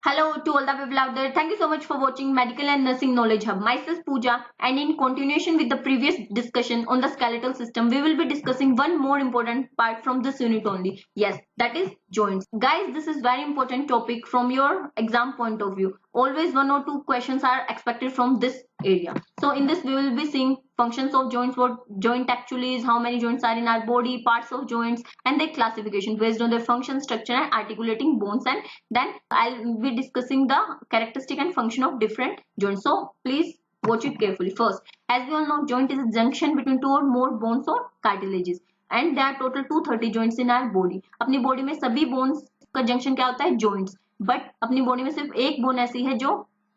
Hello to all the people out there. Thank you so much for watching Medical and Nursing Knowledge Hub. Myself Pooja, and in continuation with the previous discussion on the skeletal system, we will be discussing one more important part from this unit only. Yes, that is joints. Guys, this is very important topic from your exam point of view. Always one or two questions are expected from this area. So in this we will be seeing functions of joints, what joint actually is, how many joints are in our body, parts of joints, and their classification based on their function, structure, and articulating bones. And then I'll be discussing the characteristic and function of different joints. So please watch it carefully. First, as we all know, joint is a junction between two or more bones or cartilages, and there are total 230 joints in our body. अपनी body में सभी bones का junction क्या होता है? joints. But अपनी body में सिर्फ एक बोन ऐसी है जो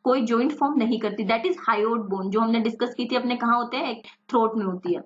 कोई जॉइंट फॉर्म नहीं करती, दैट इज हायोड बोन, जो हमने डिस्कस की थी अपने कहाँ होते हैं, एक थ्रोट में होती है.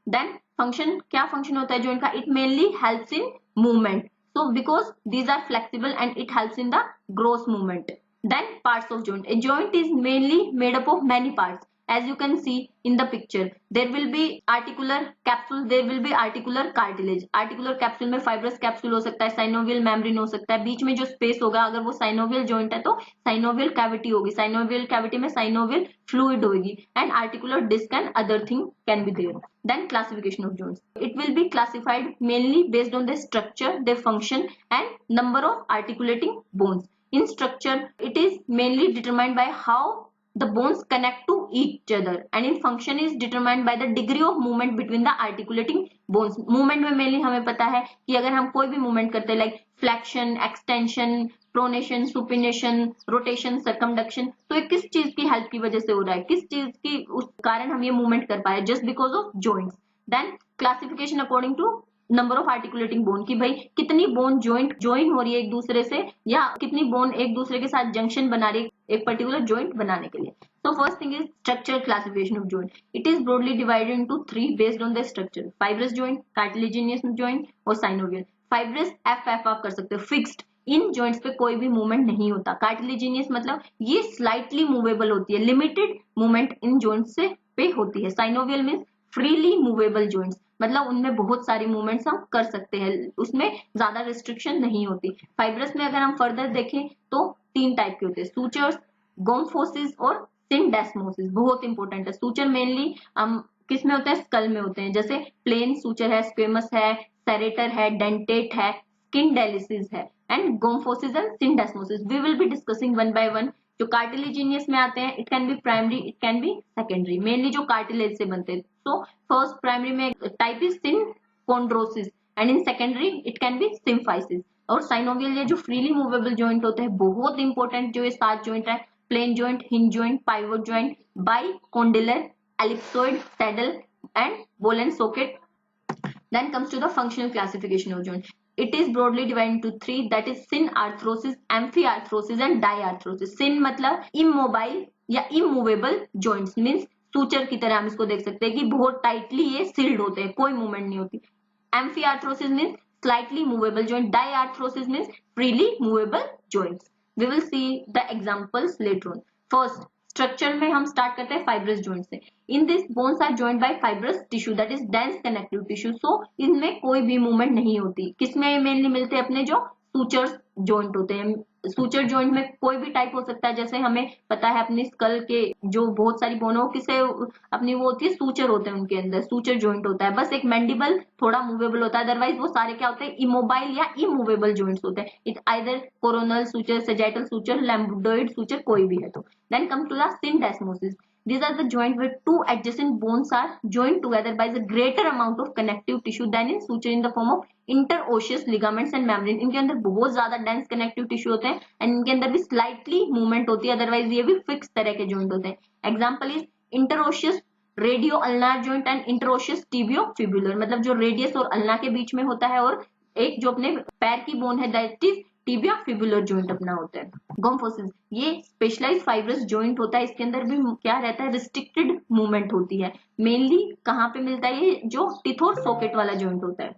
देन फंक्शन, क्या फंक्शन होता है जॉइंट का? It mainly helps in movement, so because these are flexible and it helps in the gross movement. Then parts of joint. A joint is mainly made up of many parts. As you can see in the picture, there will be articular capsule, there will be articular cartilage. Articular capsule में fibrous capsule हो सकता है, synovial membrane हो सकता है, बीच में जो space होगा अगर वो synovial joint है तो synovial cavity होगी, synovial cavity में synovial fluid होगी, and articular disc and other thing can be there. Then classification of joints. It will be classified mainly based on their structure, their function, and number of articulating bones. In structure, it is mainly determined by how the bones connect to each other, and in function is determined by the degree of movement between the articulating bones. Movement में mainly हमें पता है कि अगर हम कोई भी movement करते हैं like flexion, extension, pronation, supination, rotation, circumduction, तो ये किस चीज की हेल्प की वजह से हो रहा है, किस चीज की उस कारण हम ये मूवमेंट कर पाए? Just because of joints. Then classification according to number of articulating bone, की भाई कितनी बोन ज्वाइन हो रही है एक दूसरे से, या कितनी बोन एक दूसरे के साथ जंक्शन बना रही है एक पर्टिकुलर जॉइंट बनाने के लिए. So first thing is structure classification of joint. It is broadly divided into three based on their structure: fibrous joint, cartilaginous joint और synovial. Fibrous FF आप कर सकते हो, फिक्स्ड, इन जॉइंट्स पे कोई भी मूवमेंट नहीं होता. कार्टिलेजिनियस मतलब ये स्लाइटली मूवेबल होती है, लिमिटेड मूवमेंट इन जॉइंट्स से पे होती है. Synovial means freely movable joints, मतलब उनमें बहुत सारी मूवमेंट्स हम कर सकते हैं, उसमें ज्यादा रिस्ट्रिक्शन नहीं होती. फाइब्रस में अगर हम फर्दर देखें तो तीन टाइप के होते हैं: सूचर्स, गोम्फोसिस और सिंडेस्मोसिस. बहुत इंपॉर्टेंट है. सूचर मेनली हम किस में होते हैं? स्कल में होते हैं, जैसे प्लेन सूचर है, स्क्वेमस है, सेरेटर है, डेंटेट है, स्किन डेलिसिस है. And gomphosis and syndesmosis we will be discussing one by one. जो कार्टिलेजिनियस में आते हैं, it can be primary, it can be secondary, mainly जो कार्टिलेज से बनते हैं. सो फर्स्ट प्राइमरी में type is synchondrosis, and in secondary it can be symphysis. और साइनोवियल ये जो फ्रीली मूवेबल जॉइंट होते हैं, बहुत इंपॉर्टेंट जो ये 7 जॉइंट है: plane joint, hinge joint, pivot joint, bicondylar, ellipsoid, saddle and ball and socket. Then comes to the functional classification of joint. It is broadly divided into three, that is synarthrosis, amphiarthrosis and diarthrosis. Syn मतलब immobile या immovable joints, means suture की तरह हम इसको देख सकते हैं कि बहुत टाइटली ये सील्ड होते हैं, कोई मूवमेंट नहीं होती. Amphiarthrosis means slightly movable joint. Diarthrosis means freely movable joints. We will see the examples later on. First, structure में हम स्टार्ट करते हैं फाइब्रस जॉइंट से. In this bones are joined by fibrous tissue, that is dense connective tissue. So इनमें कोई भी movement नहीं होती. किसमें मेनली मिलते हैं? अपने जो सूचर्स जॉइंट होते हैं. सूचर जॉइंट में कोई भी टाइप हो सकता है, जैसे हमें पता है अपनी स्कल के जो बहुत सारी बोन हो किसे अपनी वो होती है, सूचर होते हैं, उनके अंदर सूचर जॉइंट होता है. बस एक मैंडिबल थोड़ा मूवेबल होता है, अदरवाइज वो सारे क्या होते हैं? इमोबाइल या इमूवेबल जॉइंट्स होते हैं. It either coronal suture, sagittal suture, lambdoid suture, कोई भी है तो. Then come to the syndesmosis. These are the joint where two adjacent bones are joined together by the greater amount of connective tissue than in suture in the form of interosseous ligaments and membrane. इनके अंदर बहुत ज्यादा dense connective tissue होते हैं, and इनके अंदर भी slightly movement होती है, अदरवाइज ये भी फिक्स तरह के जॉइंट होते हैं. Example is interosseous radio ulnar joint and interosseous tibiofibular, मतलब जो रेडियस और अल्ना के बीच में होता है, और एक जो अपने पैर की बोन है that is tibia fibular joint अपना होता है. गोम्फोसिस ये स्पेशलाइज्ड फाइब्रस जॉइंट होता है, इसके अंदर भी क्या रहता है? रिस्ट्रिक्टेड मूवमेंट होती है. मेनली कहाँ पे मिलता है? ये जो टिथ और सॉकेट वाला जॉइंट होता है.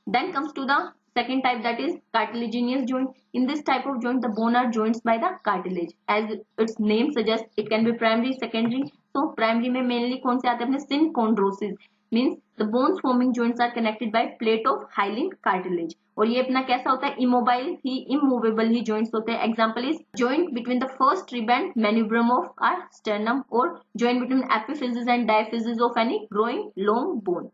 Then comes to the second type, that is cartilaginous joint. In this type of joint the bone are joints by the cartilage, as its name suggests. It can be primary, secondary. So primary में mainly कौन से आते हैं? अपने synchondrosis means the bones forming joints are connected by plate of hyaline cartilage. और ये अपना कैसा होता है, इमोबाइल ही इमूवेबल ही जॉइंट्स होते हैं। Example is joint between the first rib and manubrium of our sternum, और joint between epiphysis and diaphysis of any growing long bone.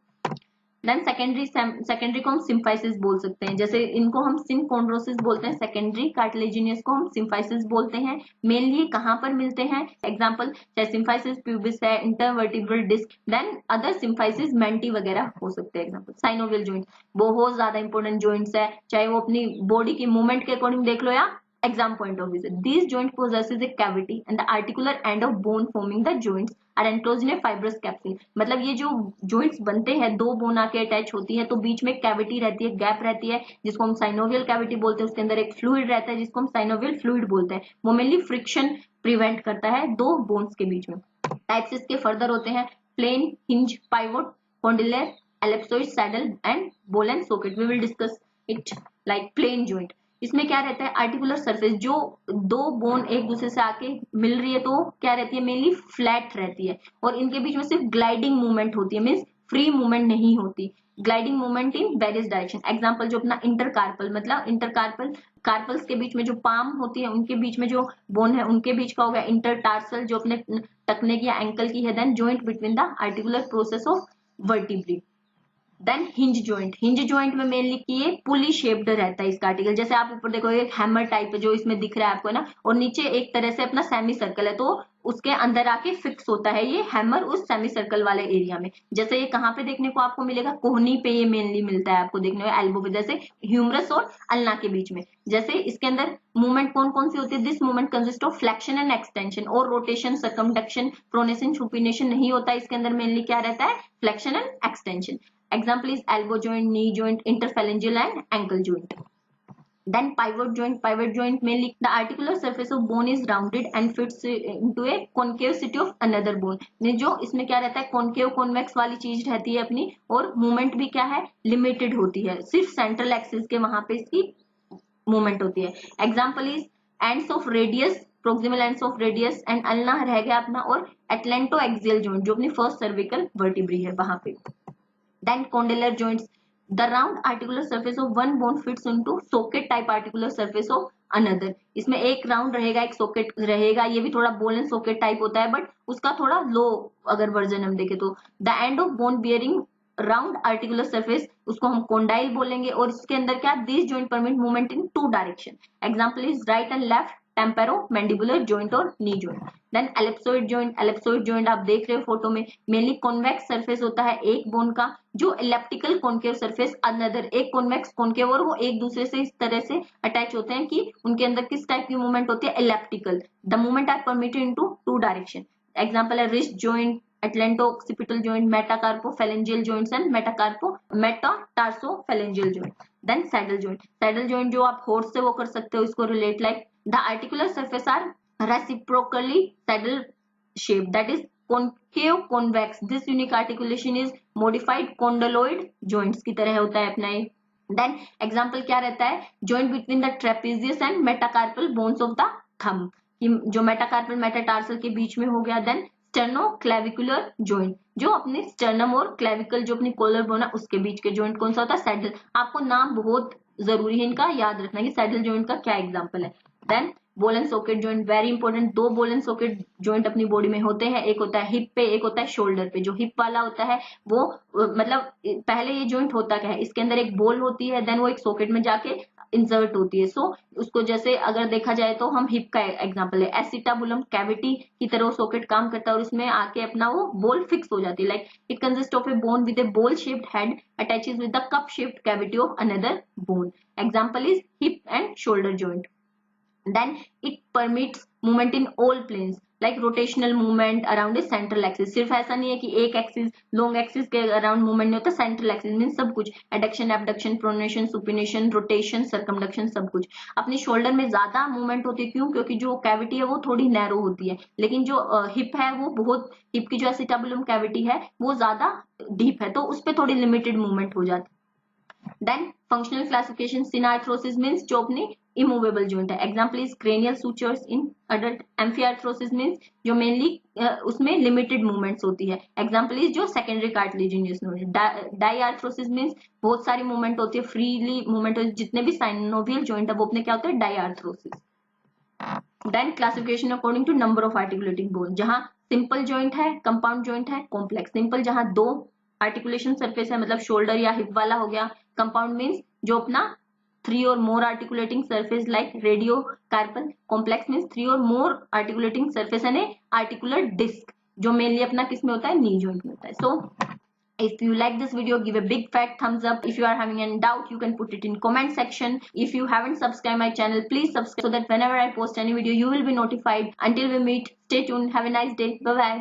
Then secondary को हम सिम्फाइसिस बोल सकते हैं, जैसे इनको हम सिनकोंड्रोसिस बोलते हैं, सेकेंडरी कार्टिलेजिनियस को हम सिम्फाइसिस बोलते हैं। मेनली कहाँ पर मिलते हैं, एग्जांपल चाहे सिम्फाइसिस प्यूबिस है, intervertebral disc, then other symphysis mentee वगैरह हो सकते हैं। एग्जांपल साइनोवियल जॉइंट बहुत ज्यादा इंपॉर्टेंट जॉइंट्स है, चाहे वो अपनी बॉडी की मूवमेंट के अकॉर्डिंग देख लो या exam point of view. These joint possesses a cavity and the articular end of bone forming the joints are enclosed in a fibrous capsule. मतलब ये जो joints बनते हैं, दो बोन आके अटैच होती है, तो बीच में कैविटी रहती है, गैप रहती है, जिसको हम साइनोवियल कैविटी बोलते हैं। उसके अंदर एक फ्लूइड रहता है जिसको हम साइनोवियल फ्लूइड बोलते हैं। वो मेनली फ्रिक्शन प्रिवेंट करता है दो बोन्स के बीच में। टाइप्स इसके फर्दर होते हैं plane, hinge, pivot, condylar, ellipsoid, saddle and ball and socket. We will discuss it like plane joint. इसमें क्या रहता है, आर्टिकुलर सरफेस, जो दो बोन एक दूसरे से आके मिल रही है तो क्या रहती है, मेनली फ्लैट रहती है, और इनके बीच में सिर्फ ग्लाइडिंग मूवमेंट होती है, मीन्स फ्री मूवमेंट नहीं होती, gliding movement in various direction. Example जो अपना इंटरकार्पल, मतलब इंटरकार्पल कार्पल्स के बीच में जो पाम होती है उनके बीच में जो बोन है उनके बीच का हो गया। इंटरटार्सल जो अपने टकने की या एंकल की है। Then joint between the articular process of vertebrae. Then hinge joint, hinge joint में मेनली कि ये पुली शेप्ड रहता है इसका आर्टिकल, जैसे आप ऊपर देखो एक हैमर टाइप जो इसमें दिख रहा है आपको ना, और नीचे एक तरह से अपना सेमी सर्कल है, तो उसके अंदर आके फिक्स होता है ये हैमर उस सेमी सर्कल वाले एरिया में। जैसे ये कहाँ पे देखने को आपको मिलेगा, कोहनी पे ये मेनली मिलता है आपको देखने को, एल्बो पे, जैसे ह्यूमरस और अल्ना के बीच में। जैसे इसके अंदर मूवमेंट कौन कौन सी होती है, this movement consist of flexion and extension, और रोटेशन, सर्कमडक्शन, प्रोनेशन, सुपिनेशन नहीं होता इसके अंदर। मेनली क्या रहता है, flexion and extension. Example is elbow joint, knee joint, interphalangeal and ankle joint. Then pivot joint. Pivot joint mainly the articular surface of bone is rounded and fits into a concavity of another bone. जो इसमें क्या रहता है, concave convex वाली चीज रहती है अपनी, और मूवमेंट भी क्या है, लिमिटेड होती है, सिर्फ सेंट्रल एक्सिस के वहां पे इसकी मूवमेंट होती है। Example is ends of radius, proximal ends of radius and ulna रह गया अपना, और एटलेंटो एक्सियल जॉइंट जो अपनी फर्स्ट सर्विकल वर्टिब्री है वहां पे। Then condylar joints, the round articular surface of one bone fits into socket type articular surface of another. इसमें एक राउंड रहेगा, एक सॉकेट रहेगा, ये भी थोड़ा बोल एंड सॉकेट टाइप होता है, बट उसका थोड़ा लो अगर वर्जन हम देखें तो। The end of bone bearing round articular surface, उसको हम कॉन्डाइल बोलेंगे, और इसके अंदर क्या, this joint permit movement in two direction. Example is right and left temporomandibular joint और knee joint. Then ellipsoid joint, ellipsoid joint आप देख रहे हो फोटो में, मेनली कॉन्वेक्स सरफेस होता है एक बोन का, जो इलेप्टिकल कॉन्केव सरफेस अनदर, एक कॉन्वेक्स कॉन्केव, और वो एक दूसरे से इस तरह से अटैच होते हैं कि उनके अंदर किस टाइप की मूवमेंट होती है, elliptical. The movement are permitted into two direction. Example है wrist joint, atlanto-occipital joint, metacarpophalangeal joints and metatarso-phalangeal joint. Then saddle joint. Saddle joint जो आप horse से वो कर सकते हो, इसको relate like the articular surface are reciprocally saddle shaped, that is concave convex. This unique articulation is modified condyloid joints की तरह होता है अपना ये। Then example क्या रहता है, joint between the trapezius and metacarpal bones of the thumb, जो मेटाकार्पल मेटाटार्सल के बीच में हो गया। देन स्टर्नोक्लेविकुलर जॉइंट, जो अपने स्टर्नम और क्लेविकल जो अपनी कॉलर बोन है उसके बीच के जॉइंट कौन सा होता है, सैडल। आपको नाम बहुत जरूरी है इनका याद रखना कि सैडल जॉइंट का क्या एग्जांपल है। Then ball and socket joint, very important. दो बॉल एंड सॉकेट जॉइंट अपनी बॉडी में होते हैं, एक होता है हिप पे, एक होता है शोल्डर पे। जो हिप वाला होता है वो मतलब पहले ये जॉइंट होता क्या है, इसके अंदर एक बॉल होती है, देन वो एक सॉकेट में जाके इंसर्ट होती है। सो उसको जैसे अगर देखा जाए तो हम हिप का एग्जांपल है, एसिटाबुलम कैविटी की तरह सॉकेट काम करता है, और उसमें आके अपना वो बॉल फिक्स हो जाती है। Like it consist of A bone with A ball shaped head attaches with the cup shaped cavity of another bone. Example is hip and shoulder joint. Then it permits movement in all planes, like rotational movement around a central axis. सिर्फ ऐसा नहीं है कि एक axis, long axis के around movement नहीं होता, central axis mean सब कुछ, adduction, abduction, pronation, supination, rotation, circumduction, सब कुछ। अपनी शोल्डर में ज्यादा मूवमेंट होती है, क्यों, क्योंकि जो कैविटी है वो थोड़ी नैरो होती है, लेकिन जो हिप है वो बहुत, हिप की जो एसिटाबुलम कैविटी है वो ज्यादा डीप है, तो उस पर थोड़ी लिमिटेड मूवमेंट हो जाती है। Then functional classification, synarthrosis means जो अपने इमूवेबल जॉइंट है. Example is cranial sutures in adult. Amphiarthrosis means जो मेनली उसमें लिमिटेड मूवमेंट्स होती है. एग्जाम्पल इज जो secondary cartilaginous node. Diarthrosis means बहुत सारी मूवमेंट होती है, फ्रीली मूवमेंट होती है. जितने भी साइनोवियल जॉइंट है वो अपने क्या होते हैं, diarthrosis. Then classification according to number of articulating bone, जहां सिंपल जॉइंट है, कंपाउंड जॉइंट है, कॉम्प्लेक्स. सिंपल जहां दो आर्टिकुलेशन सरफेस है, मतलब शोल्डर या हिप वाला हो गया. कंपाउंड मीन्स जो अपना 3 or more articulating surface like radiocarpal. Complex means 3 or more articulating surface and a articular disc, जो mainly अपना किस में होता है, knee joint में होता है. So if you like this video, give a big fat thumbs up. If you are having any doubt, you can put it in comment section. If you haven't subscribed my channel, please subscribe so that whenever I post any video, you will be notified. Until we meet, stay tuned. Have a nice day. Bye bye.